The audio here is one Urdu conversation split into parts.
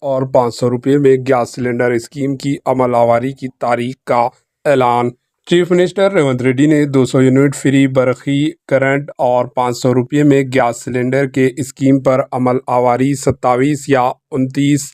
اور 500 روپے میں گیس سلنڈر اسکیم کی عمل آوری کی تاریخ کا اعلان۔ چیف منسٹر ریونت ریڈی نے 200 یونٹ فری برقی کرنٹ اور 500 روپے میں گیس سلنڈر کے اسکیم پر عمل آوری 27 یا 29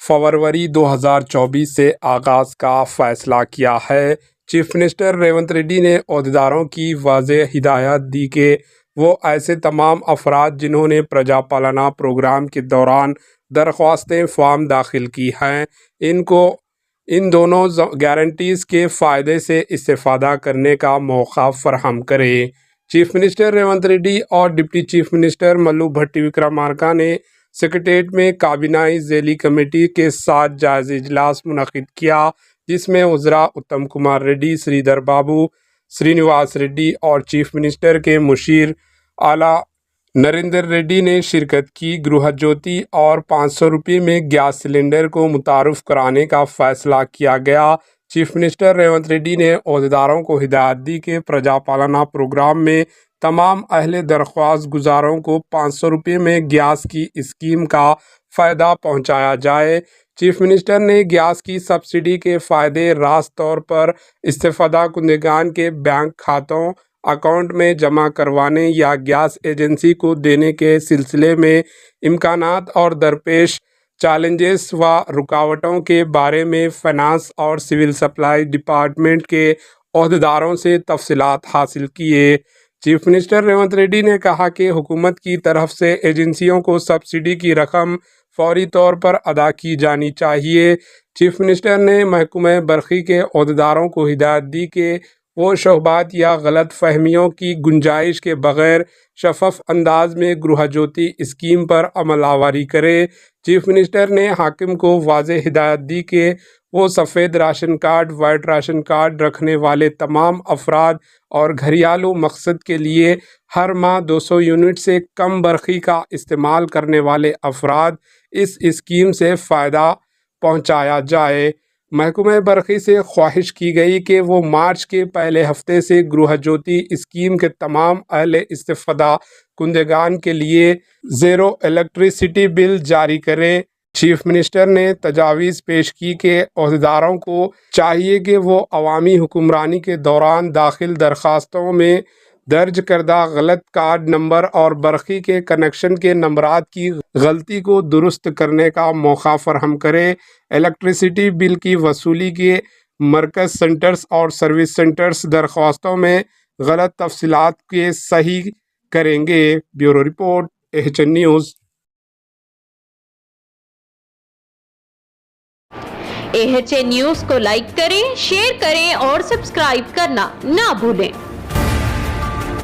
فروری 2024 سے آغاز کا فیصلہ کیا ہے۔ چیف منسٹر ریونت ریڈی نے عہدیداروں کی واضح ہدایت دی کہ وہ ایسے تمام افراد جنہوں نے پرجا پالنا پروگرام کے دوران درخواستیں فارم داخل کی ہیں ان دونوں گارنٹیز کے فائدے سے استفادہ کرنے کا موقع فراہم کرے۔ چیف منسٹر ریونت ریڈی اور ڈپٹی چیف منسٹر ملو بھٹی وکرمارکا نے سکریٹریٹ میں کابینائی ذیلی کمیٹی کے ساتھ جائزہ اجلاس منعقد کیا، جس میں وزراء اتم کمار ریڈی، سری دھر بابو، سرینواس ریڈی اور چیف منسٹر کے مشیر اعلیٰ نریندر ریڈی نے شرکت کی۔ گرہ جیوتی اور 500 روپے میں گیس سلنڈر کو متعارف کرانے کا فیصلہ کیا گیا۔ چیف منسٹر ریونت ریڈی نے عہدیداروں کو ہدایت دی کہ پرجا پالنا پروگرام میں تمام اہل درخواست گزاروں کو 500 روپے میں گیس کی اسکیم کا فائدہ پہنچایا جائے۔ چیف منسٹر نے گیس کی سبسڈی کے فائدے راست طور پر استفادہ کنندگان کے بینک کھاتوں اکاؤنٹ میں جمع کروانے یا گیس ایجنسی کو دینے کے سلسلے میں امکانات اور درپیش چیلنجز و رکاوٹوں کے بارے میں فائنانس اور سول سپلائی ڈپارٹمنٹ کے عہدیداروں سے تفصیلات حاصل کیے۔ چیف منسٹر ریونت ریڈی نے کہا کہ حکومت کی طرف سے ایجنسیوں کو سبسڈی کی رقم فوری طور پر ادا کی جانی چاہیے۔ چیف منسٹر نے محکمہ برقی کے عہدیداروں کو ہدایت دی کہ وہ شبہات یا غلط فہمیوں کی گنجائش کے بغیر شفاف انداز میں گرہ جیوتی اسکیم پر عمل آوری کرے۔ چیف منسٹر نے حاکم کو واضح ہدایت دی کہ وہ سفید ration card, white ration card رکھنے والے تمام افراد اور گھریلو مقصد کے لیے ہر ماہ 200 یونٹ سے کم برقی کا استعمال کرنے والے افراد اس اسکیم سے فائدہ پہنچایا جائے۔ محکمہ برقی سے خواہش کی گئی کہ وہ مارچ کے پہلے ہفتے سے گرہ جیوتی اسکیم کے تمام اہل استفادہ کنندگان کے لیے زیرو الیکٹریسٹی بل جاری کریں۔ چیف منسٹر نے تجاویز پیش کی کہ عہدیداروں کو چاہیے کہ وہ عوامی حکمرانی کے دوران داخل درخواستوں میں درج کردہ غلط کارڈ نمبر اور برقی کے کنکشن کے نمبرات کی غلطی کو درست کرنے کا موقع فراہم کرے۔ الیکٹریسٹی بل کی وصولی کے مرکز سینٹرز اور سروس سینٹرز درخواستوں میں غلط تفصیلات کے صحیح کریں گے۔ Bureau report AHN news. AHN news کو لائک کریں، شیئر کریں اور سبسکرائب کرنا نہ بھولیں۔